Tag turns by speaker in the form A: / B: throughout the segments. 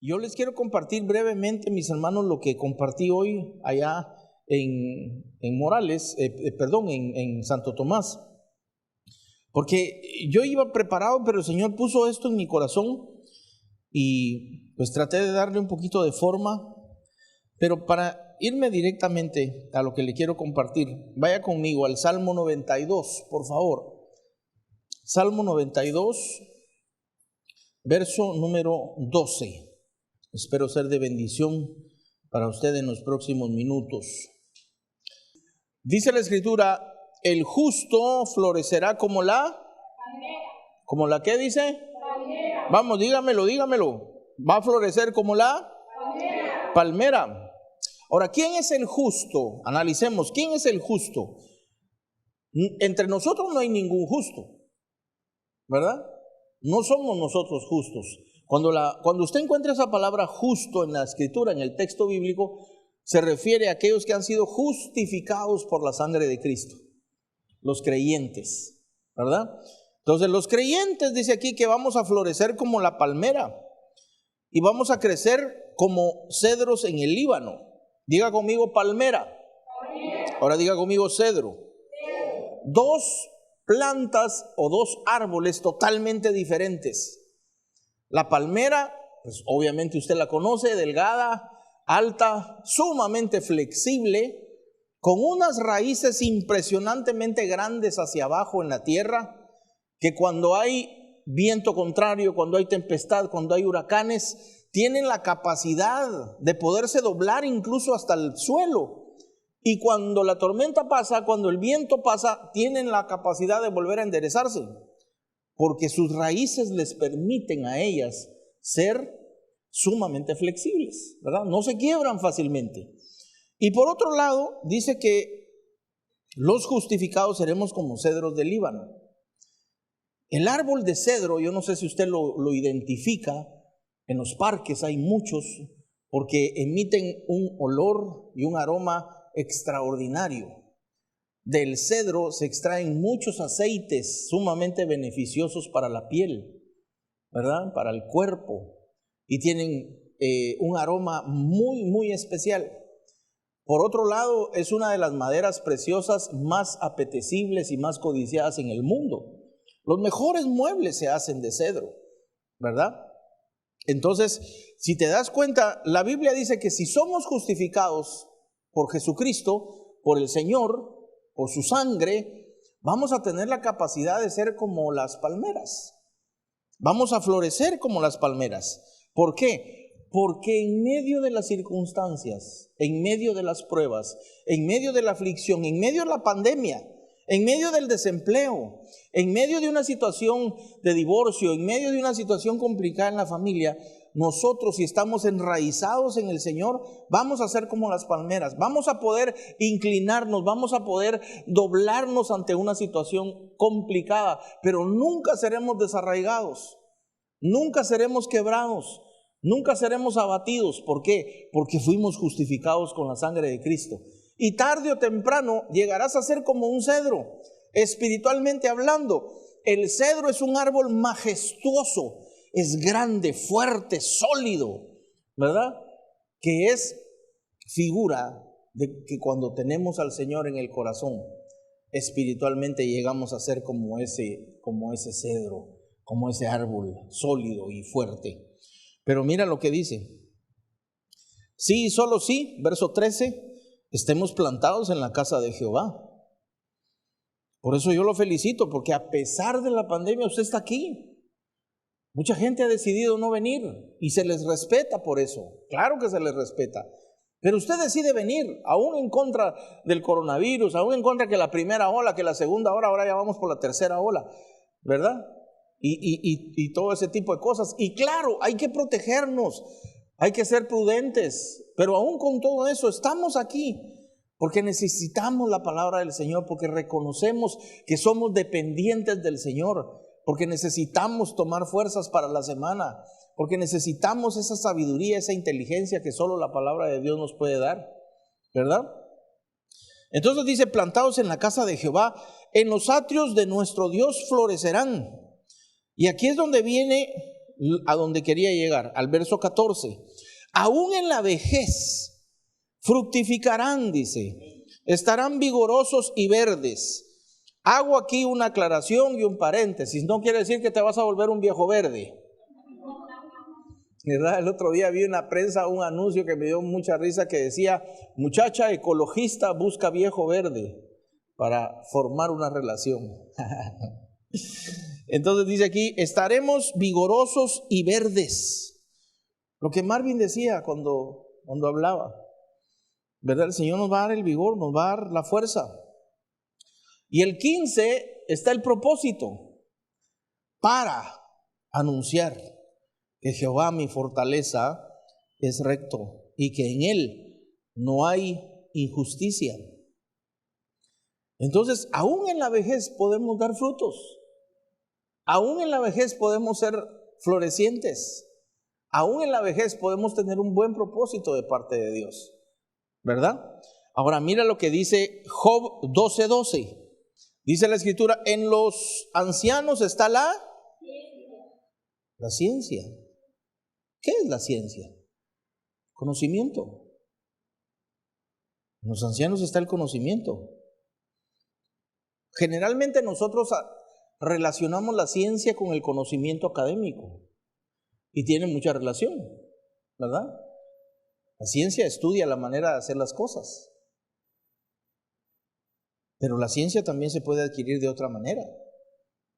A: Yo les quiero compartir brevemente, mis hermanos, lo que compartí hoy allá en Morales, en Santo Tomás. Porque yo iba preparado, pero el Señor puso esto en mi corazón y pues traté de darle un poquito de forma. Pero para irme directamente a lo que le quiero compartir, vaya conmigo al Salmo 92, por favor. Salmo 92, verso número 12. Espero ser de bendición para usted en los próximos minutos. Dice la Escritura: el justo florecerá como la palmera. ¿Como la qué dice? Palmera. Vamos, dígamelo. Va a florecer como la palmera. Ahora, ¿quién es el justo? Analicemos, ¿quién es el justo? Entre nosotros no hay ningún justo, ¿verdad? No somos nosotros justos. Cuando usted encuentra esa palabra justo en la Escritura, en el texto bíblico, se refiere a aquellos que han sido justificados por la sangre de Cristo, los creyentes, ¿verdad? Entonces los creyentes, dice aquí, que vamos a florecer como la palmera y vamos a crecer como cedros en el Líbano. Diga conmigo palmera. Ahora diga conmigo cedro. Dos plantas o dos árboles totalmente diferentes. La palmera, pues obviamente usted la conoce, delgada, alta, sumamente flexible, con unas raíces impresionantemente grandes hacia abajo en la tierra, que cuando hay viento contrario, cuando hay tempestad, cuando hay huracanes, tienen la capacidad de poderse doblar incluso hasta el suelo. Y cuando la tormenta pasa, cuando el viento pasa, tienen la capacidad de volver a enderezarse, porque sus raíces les permiten a ellas ser sumamente flexibles, ¿verdad? No se quiebran fácilmente. Y por otro lado, dice que los justificados seremos como cedros del Líbano. El árbol de cedro, yo no sé si usted lo identifica, en los parques hay muchos, porque emiten un olor y un aroma extraordinario. Del cedro se extraen muchos aceites sumamente beneficiosos para la piel, ¿verdad? Para el cuerpo, y tienen un aroma muy, muy especial. Por otro lado, es una de las maderas preciosas más apetecibles y más codiciadas en el mundo. Los mejores muebles se hacen de cedro, ¿verdad? Entonces, si te das cuenta, la Biblia dice que si somos justificados por Jesucristo, por el Señor, por su sangre, vamos a tener la capacidad de ser como las palmeras. Vamos a florecer como las palmeras. ¿Por qué? Porque en medio de las circunstancias, en medio de las pruebas, en medio de la aflicción, en medio de la pandemia, en medio del desempleo, en medio de una situación de divorcio, en medio de una situación complicada en la familia, nosotros, si estamos enraizados en el Señor, vamos a ser como las palmeras, vamos a poder inclinarnos, vamos a poder doblarnos ante una situación complicada, pero nunca seremos desarraigados, nunca seremos quebrados, nunca seremos abatidos. ¿Por qué? Porque fuimos justificados con la sangre de Cristo. Y tarde o temprano llegarás a ser como un cedro, espiritualmente hablando. El cedro es un árbol majestuoso, es grande, fuerte, sólido, ¿verdad? Que es figura de que cuando tenemos al Señor en el corazón, espiritualmente llegamos a ser como ese cedro, como ese árbol sólido y fuerte. Pero mira lo que dice. Sí, solo sí, verso 13, estemos plantados en la casa de Jehová. Por eso yo lo felicito, porque a pesar de la pandemia usted está aquí. Mucha gente ha decidido no venir y se les respeta por eso. Claro que se les respeta. Pero usted decide venir, aún en contra del coronavirus, aún en contra que la primera ola, que la segunda ola, ahora ya vamos por la tercera ola, ¿verdad? Y todo ese tipo de cosas. Y claro, hay que protegernos, hay que ser prudentes, pero aún con todo eso estamos aquí porque necesitamos la palabra del Señor, porque reconocemos que somos dependientes del Señor, porque necesitamos tomar fuerzas para la semana, porque necesitamos esa sabiduría, esa inteligencia que solo la palabra de Dios nos puede dar, ¿verdad? Entonces dice, plantados en la casa de Jehová, en los atrios de nuestro Dios florecerán. Y aquí es donde viene a donde quería llegar, al verso 14. Aún en la vejez fructificarán, dice, estarán vigorosos y verdes. Hago aquí una aclaración y un paréntesis. No quiere decir que te vas a volver un viejo verde. ¿Verdad? El otro día vi en la prensa un anuncio que me dio mucha risa que decía: muchacha ecologista busca viejo verde para formar una relación. Entonces dice aquí, estaremos vigorosos y verdes. Lo que Marvin decía cuando hablaba, ¿verdad? El Señor nos va a dar el vigor, nos va a dar la fuerza. Y el 15 está el propósito: para anunciar que Jehová mi fortaleza es recto y que en él no hay injusticia. Entonces, aún en la vejez podemos dar frutos. Aún en la vejez podemos ser florecientes. Aún en la vejez podemos tener un buen propósito de parte de Dios, ¿verdad? Ahora mira lo que dice Job 12:12. Dice la escritura: en los ancianos está la ciencia. ¿Qué es la ciencia? Conocimiento. En los ancianos está el conocimiento. Generalmente nosotros relacionamos la ciencia con el conocimiento académico y tiene mucha relación, ¿verdad? La ciencia estudia la manera de hacer las cosas, pero la ciencia también se puede adquirir de otra manera.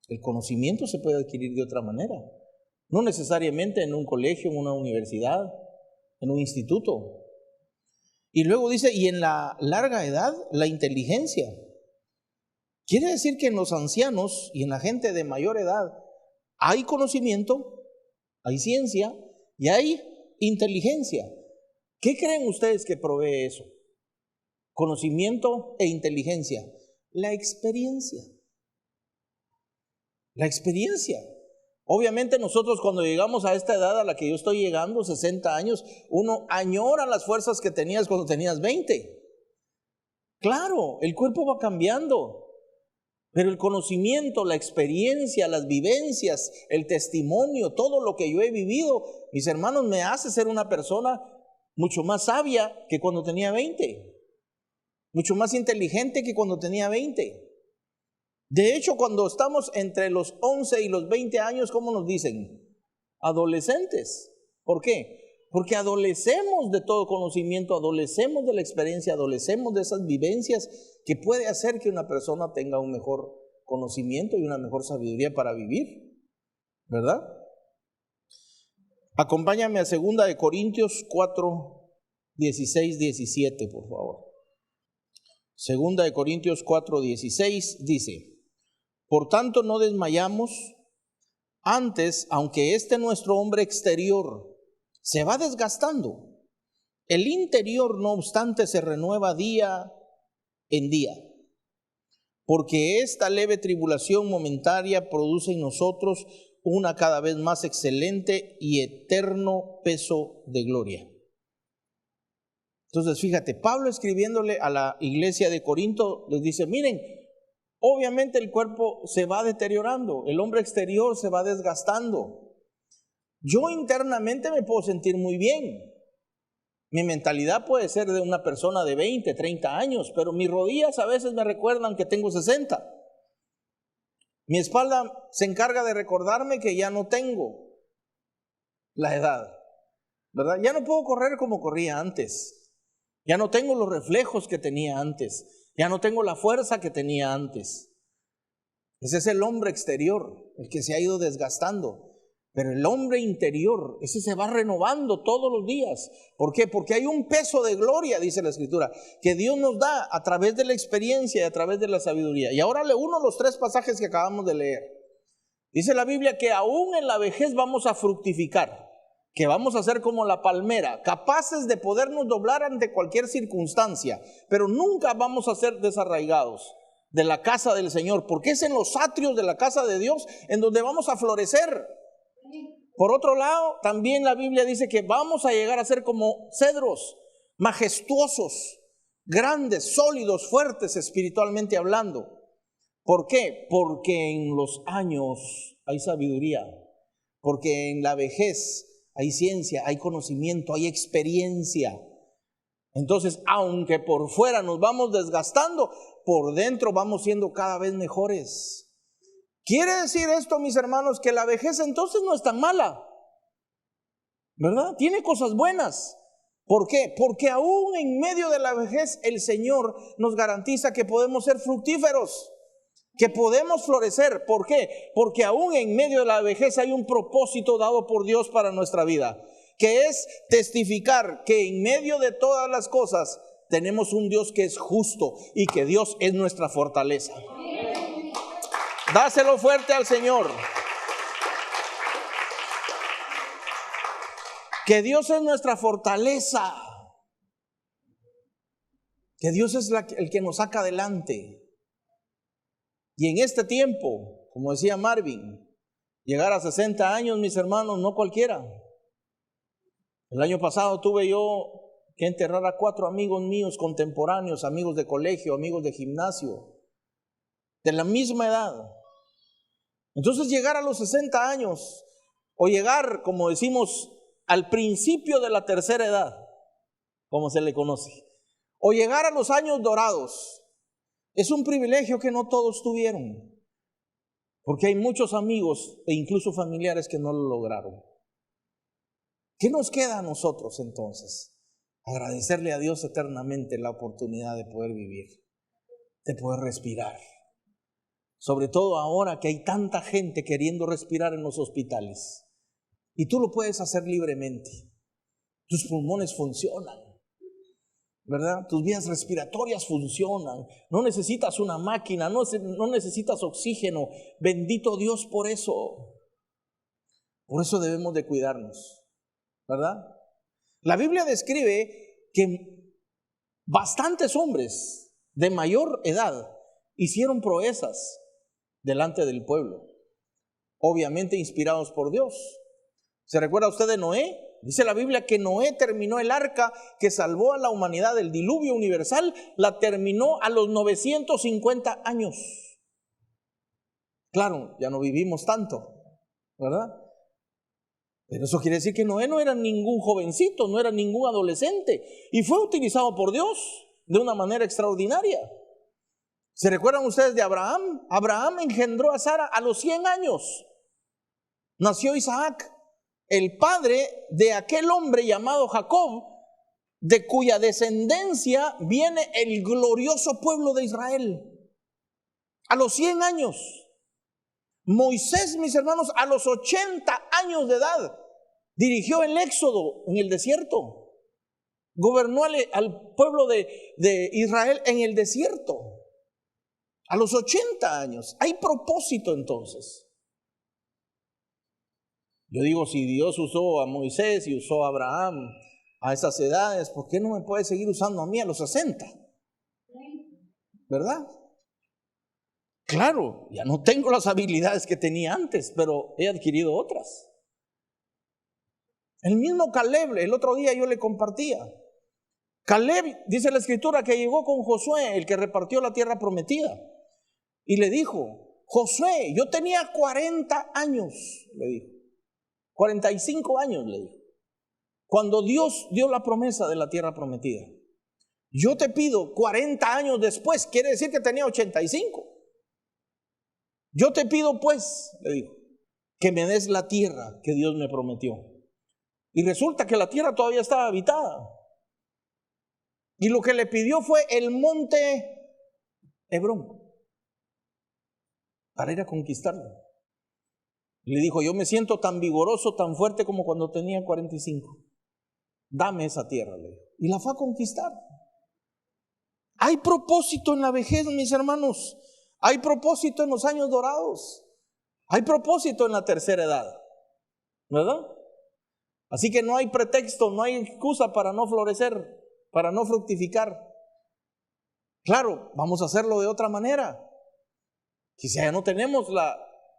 A: El conocimiento se puede adquirir de otra manera, no necesariamente en un colegio, en una universidad, en un instituto. Y luego dice, y en la larga edad, la inteligencia. Quiere decir que en los ancianos y en la gente de mayor edad hay conocimiento, hay ciencia y hay inteligencia. ¿Qué creen ustedes que provee eso? Conocimiento e inteligencia. La experiencia. La experiencia. Obviamente nosotros cuando llegamos a esta edad a la que yo estoy llegando, 60 años, uno añora las fuerzas que tenías cuando tenías 20. Claro, el cuerpo va cambiando. Pero el conocimiento, la experiencia, las vivencias, el testimonio, todo lo que yo he vivido, mis hermanos, me hace ser una persona mucho más sabia que cuando tenía 20. Mucho más inteligente que cuando tenía 20. De hecho, cuando estamos entre los 11 y los 20 años, ¿cómo nos dicen? Adolescentes. ¿Por qué? Porque adolecemos de todo conocimiento, adolecemos de la experiencia, adolecemos de esas vivencias que puede hacer que una persona tenga un mejor conocimiento y una mejor sabiduría para vivir, ¿verdad? Acompáñame a 2 Corintios 4, 16, 17, por favor. 2 Corintios 4, 16 dice: por tanto no desmayamos, antes, aunque nuestro hombre exterior se va desgastando, el interior no obstante se renueva día en día, porque esta leve tribulación momentaria produce en nosotros una cada vez más excelente y eterno peso de gloria. Entonces fíjate, Pablo escribiéndole a la iglesia de Corinto les dice: miren, obviamente el cuerpo se va deteriorando, el hombre exterior se va desgastando. Yo internamente me puedo sentir muy bien. Mi mentalidad puede ser de una persona de 20, 30 años, pero mis rodillas a veces me recuerdan que tengo 60. Mi espalda se encarga de recordarme que ya no tengo la edad, ¿verdad? Ya no puedo correr como corría antes. Ya no tengo los reflejos que tenía antes. Ya no tengo la fuerza que tenía antes. Ese es el hombre exterior, el que se ha ido desgastando. Pero el hombre interior, ese se va renovando todos los días. ¿Por qué? Porque hay un peso de gloria, dice la Escritura, que Dios nos da a través de la experiencia y a través de la sabiduría. Y ahora le uno los 3 pasajes que acabamos de leer. Dice la Biblia que aún en la vejez vamos a fructificar, que vamos a ser como la palmera, capaces de podernos doblar ante cualquier circunstancia, pero nunca vamos a ser desarraigados de la casa del Señor, porque es en los atrios de la casa de Dios en donde vamos a florecer. Por otro lado, también la Biblia dice que vamos a llegar a ser como cedros, majestuosos, grandes, sólidos, fuertes espiritualmente hablando. ¿Por qué? Porque en los años hay sabiduría. porque en la vejez hay ciencia, hay conocimiento, hay experiencia. Entonces, aunque por fuera nos vamos desgastando, por dentro vamos siendo cada vez mejores. Quiere decir esto, mis hermanos, que la vejez entonces no es tan mala, ¿verdad? Tiene cosas buenas. ¿Por qué? Porque aún en medio de la vejez el Señor nos garantiza que podemos ser fructíferos, que podemos florecer. ¿Por qué? Porque aún en medio de la vejez hay un propósito dado por Dios para nuestra vida, que es testificar que en medio de todas las cosas tenemos un Dios que es justo y que Dios es nuestra fortaleza. Dáselo fuerte al Señor. Que Dios es nuestra fortaleza. Que Dios es el que nos saca adelante. Y en este tiempo, como decía Marvin, llegar a 60 años, mis hermanos, no cualquiera. El año pasado tuve yo que enterrar a 4 amigos míos contemporáneos, amigos de colegio, amigos de gimnasio, de la misma edad. Entonces llegar a los 60 años, o llegar, como decimos, al principio de la tercera edad, como se le conoce, o llegar a los años dorados, es un privilegio que no todos tuvieron, porque hay muchos amigos e incluso familiares que no lo lograron. ¿Qué nos queda a nosotros entonces? Agradecerle a Dios eternamente la oportunidad de poder vivir, de poder respirar. Sobre todo ahora que hay tanta gente queriendo respirar en los hospitales. Y tú lo puedes hacer libremente. Tus pulmones funcionan, ¿verdad? Tus vías respiratorias funcionan. No necesitas una máquina, no necesitas oxígeno. Bendito Dios por eso. Por eso debemos de cuidarnos, ¿verdad? La Biblia describe que bastantes hombres de mayor edad hicieron proezas delante del pueblo, obviamente inspirados por Dios. ¿Se recuerda usted de Noé? Dice la Biblia que Noé terminó el arca que salvó a la humanidad del diluvio universal, la terminó a los 950 años. Claro, ya no vivimos tanto, ¿verdad? Pero eso quiere decir que Noé no era ningún jovencito, no era ningún adolescente, y fue utilizado por Dios de una manera extraordinaria. ¿Se recuerdan ustedes de Abraham? Abraham engendró a Sara a los 100 años. Nació Isaac, el padre de aquel hombre llamado Jacob, de cuya descendencia viene el glorioso pueblo de Israel. A los 100 años. Moisés, mis hermanos, a los 80 años de edad, dirigió el éxodo en el desierto. Gobernó al pueblo de Israel en el desierto. A los 80 años. Hay propósito entonces. Yo digo, si Dios usó a Moisés y usó a Abraham a esas edades, ¿por qué no me puede seguir usando a mí a los 60? ¿Verdad? Claro, ya no tengo las habilidades que tenía antes, pero he adquirido otras. El mismo Caleb, el otro día yo le compartía. Caleb, dice la escritura, que llegó con Josué, el que repartió la tierra prometida, y le dijo: Josué, yo tenía 40 años, le dijo. 45 años, le dijo, cuando Dios dio la promesa de la tierra prometida. Yo te pido 40 años después, quiere decir que tenía 85. Yo te pido pues, le dijo, que me des la tierra que Dios me prometió. Y resulta que la tierra todavía estaba habitada. Y lo que le pidió fue el monte Hebrón para ir a conquistarlo. Le dijo: yo me siento tan vigoroso, tan fuerte como cuando tenía 45. Dame esa tierra, le dijo. Y la fue a conquistar. Hay propósito en la vejez, mis hermanos. Hay propósito en los años dorados. Hay propósito en la tercera edad, ¿verdad? Así que no hay pretexto, no hay excusa para no florecer, para no fructificar. Claro, vamos a hacerlo de otra manera. Quizá ya no tenemos la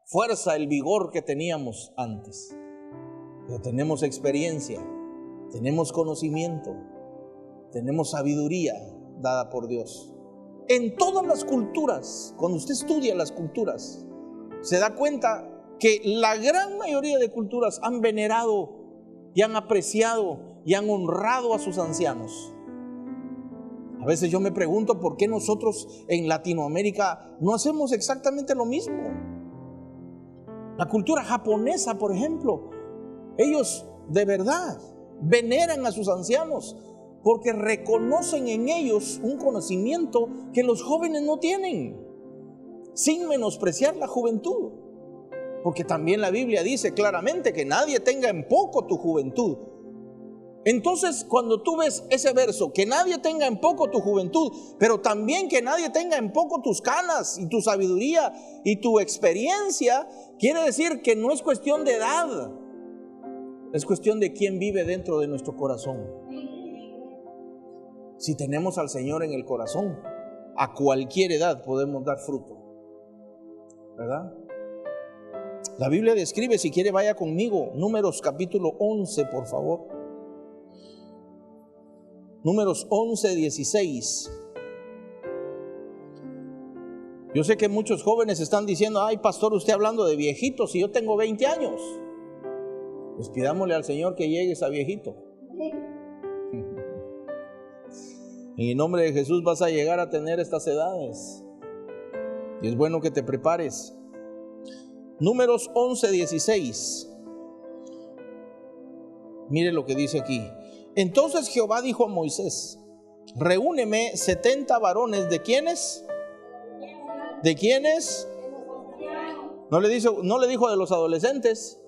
A: fuerza, el vigor que teníamos antes, pero tenemos experiencia, tenemos conocimiento, tenemos sabiduría dada por Dios. En todas las culturas, cuando usted estudia las culturas, se da cuenta que la gran mayoría de culturas han venerado y han apreciado y han honrado a sus ancianos. A veces yo me pregunto por qué nosotros en Latinoamérica no hacemos exactamente lo mismo. La cultura japonesa, por ejemplo, ellos de verdad veneran a sus ancianos porque reconocen en ellos un conocimiento que los jóvenes no tienen, sin menospreciar la juventud. Porque también la Biblia dice claramente que nadie tenga en poco tu juventud. Entonces, cuando tú ves ese verso, que nadie tenga en poco tu juventud, pero también que nadie tenga en poco tus canas y tu sabiduría y tu experiencia, quiere decir que no es cuestión de edad, es cuestión de quién vive dentro de nuestro corazón. Si tenemos al Señor en el corazón, a cualquier edad podemos dar fruto, ¿verdad? La Biblia describe, si quiere vaya conmigo, Números capítulo 11, por favor. Números 11, 16. Yo sé que muchos jóvenes están diciendo: ay, pastor, usted hablando de viejitos, y yo tengo 20 años. Pues pidámosle al Señor que llegues a viejito. En el nombre de Jesús vas a llegar a tener estas edades. Y es bueno que te prepares. Números 11, 16. Mire lo que dice aquí. Entonces Jehová dijo a Moisés: reúneme 70 varones. ¿De quiénes? ¿De quiénes? No le dijo de los adolescentes.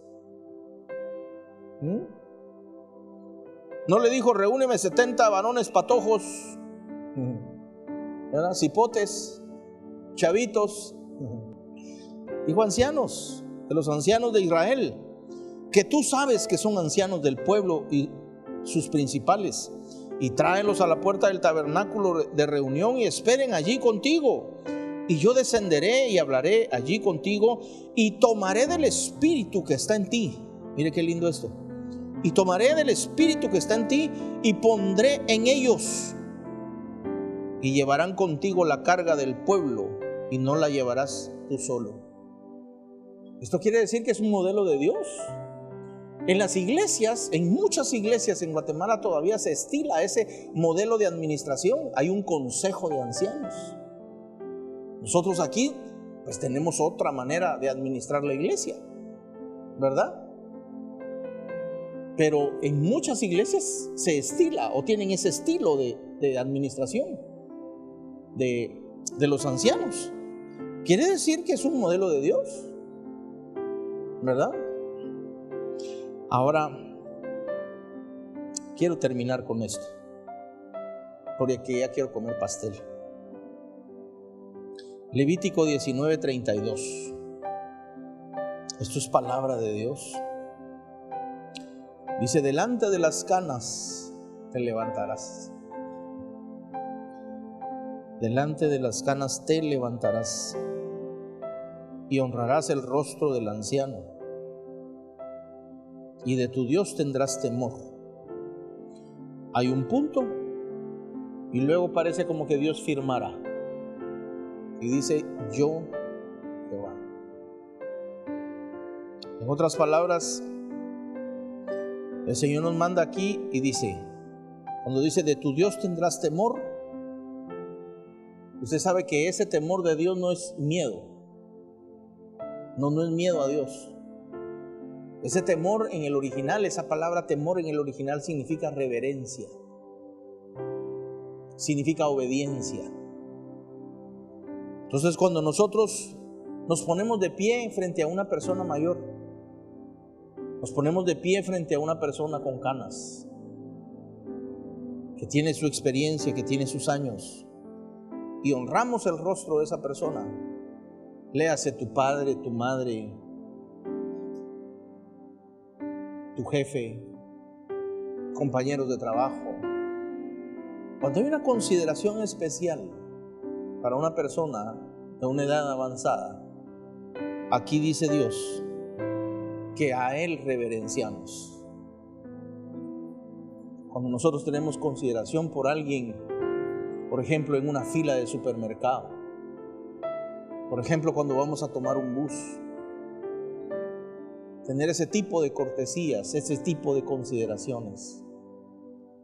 A: No le dijo: reúneme 70 varones patojos, ¿verdad? Cipotes, chavitos. Dijo ancianos, de los ancianos de Israel, que tú sabes que son ancianos del pueblo y sus principales, y tráelos a la puerta del tabernáculo de reunión y esperen allí contigo. Y yo descenderé y hablaré allí contigo y tomaré del espíritu que está en ti. Mire qué lindo esto. Y tomaré del espíritu que está en ti y pondré en ellos, y llevarán contigo la carga del pueblo y no la llevarás tú solo. Esto quiere decir que es un modelo de Dios. En las iglesias, en muchas iglesias en Guatemala todavía se estila ese modelo de administración. Hay un consejo de ancianos. Nosotros aquí pues tenemos otra manera de administrar la iglesia, ¿verdad? Pero en muchas iglesias se estila o tienen ese estilo de administración de los ancianos. Quiere decir que es un modelo de Dios, ¿verdad? Ahora, quiero terminar con esto, porque ya quiero comer pastel. Levítico 19:32. Esto es palabra de Dios. Dice: delante de las canas te levantarás. Delante de las canas te levantarás y honrarás el rostro del anciano, y de tu Dios tendrás temor. Hay un punto y luego parece como que Dios firmara y dice: yo Jehová. En otras palabras, el Señor nos manda aquí y dice, cuando dice de tu Dios tendrás temor, usted sabe que ese temor de Dios no es miedo. No es miedo a Dios. Ese temor en el original, esa palabra temor en el original significa reverencia, significa obediencia. Entonces, cuando nosotros nos ponemos de pie frente a una persona mayor, nos ponemos de pie frente a una persona con canas, que tiene su experiencia, que tiene sus años, y honramos el rostro de esa persona, léase tu padre, tu madre, tu jefe, compañeros de trabajo. Cuando hay una consideración especial para una persona de una edad avanzada, aquí dice Dios que a Él reverenciamos. Cuando nosotros tenemos consideración por alguien, por ejemplo, en una fila de supermercado, por ejemplo, cuando vamos a tomar un bus, tener ese tipo de cortesías, ese tipo de consideraciones.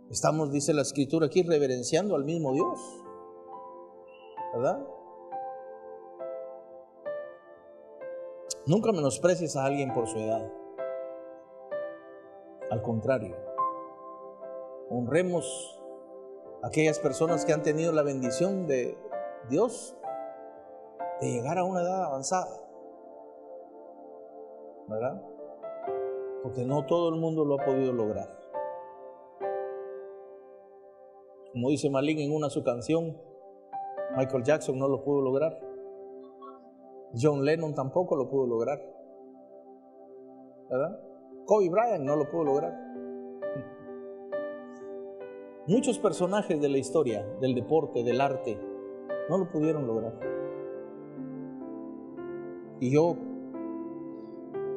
A: Estamos, dice la Escritura aquí, reverenciando al mismo Dios, ¿verdad? Nunca menosprecies a alguien por su edad. Al contrario, honremos a aquellas personas que han tenido la bendición de Dios de llegar a una edad avanzada, ¿verdad? Porque no todo el mundo lo ha podido lograr. Como dice Malin en una su canción, Michael Jackson no lo pudo lograr. John Lennon tampoco lo pudo lograr, ¿verdad? Kobe Bryant no lo pudo lograr. Muchos personajes de la historia, del deporte, del arte, no lo pudieron lograr. Y yo,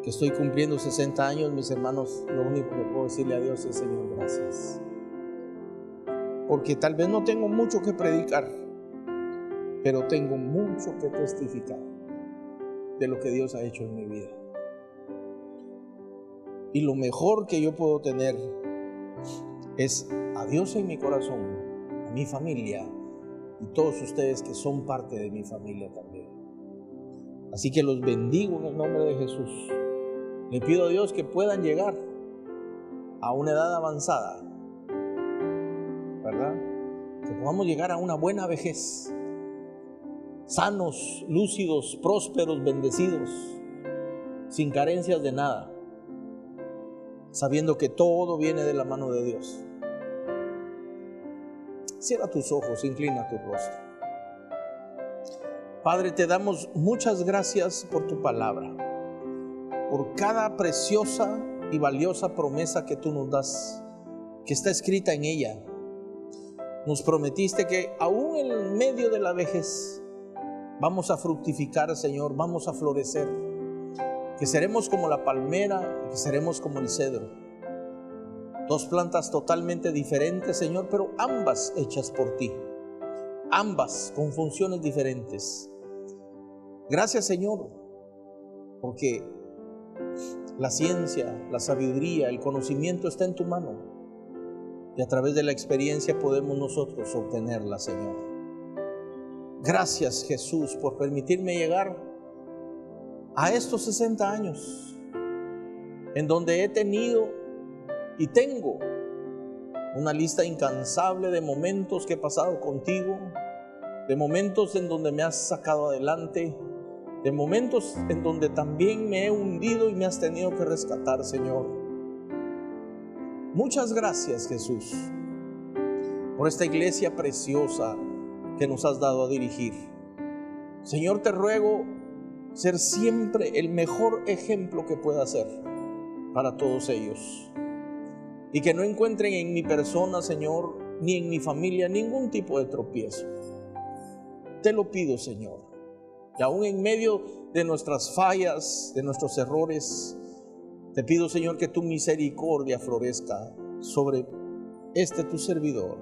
A: que estoy cumpliendo 60 años, mis hermanos, lo único que puedo decirle a Dios es: Señor, gracias. Porque tal vez no tengo mucho que predicar, pero tengo mucho que testificar de lo que Dios ha hecho en mi vida. Y lo mejor que yo puedo tener es a Dios en mi corazón, a mi familia y todos ustedes que son parte de mi familia también. Así que los bendigo en el nombre de Jesús. Le pido a Dios que puedan llegar a una edad avanzada, ¿verdad? Que podamos llegar a una buena vejez, sanos, lúcidos, prósperos, bendecidos, sin carencias de nada, sabiendo que todo viene de la mano de Dios. Cierra tus ojos, inclina tu rostro. Padre, te damos muchas gracias por tu palabra, por cada preciosa y valiosa promesa que tú nos das, que está escrita en ella. Nos prometiste que aún en medio de la vejez vamos a fructificar, Señor, vamos a florecer, que seremos como la palmera y que seremos como el cedro. Dos plantas totalmente diferentes, Señor, pero ambas hechas por ti, ambas con funciones diferentes. Gracias, Señor, porque la ciencia, la sabiduría, el conocimiento está en tu mano y a través de la experiencia podemos nosotros obtenerla, Señor. Gracias, Jesús, por permitirme llegar a estos 60 años en donde he tenido y tengo una lista incansable de momentos que he pasado contigo, de momentos en donde me has sacado adelante, de momentos en donde también me he hundido y me has tenido que rescatar, Señor. Muchas gracias, Jesús, por esta iglesia preciosa que nos has dado a dirigir. Señor, te ruego ser siempre el mejor ejemplo que pueda ser para todos ellos, y que no encuentren en mi persona, Señor, ni en mi familia ningún tipo de tropiezo. Te lo pido, Señor, que aún en medio de nuestras fallas, de nuestros errores, te pido, Señor, que tu misericordia florezca sobre tu servidor,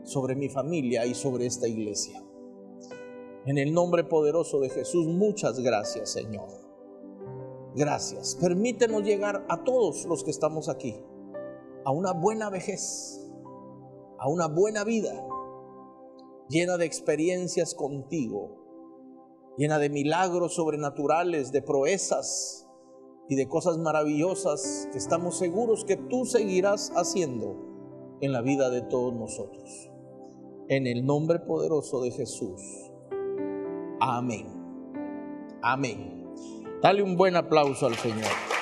A: sobre mi familia y sobre esta iglesia. En el nombre poderoso de Jesús, muchas gracias, Señor. Gracias. Permítenos llegar a todos los que estamos aquí a una buena vejez, a una buena vida, llena de experiencias contigo, llena de milagros sobrenaturales, de proezas y de cosas maravillosas que estamos seguros que tú seguirás haciendo en la vida de todos nosotros. En el nombre poderoso de Jesús. Amén. Amén. Dale un buen aplauso al Señor.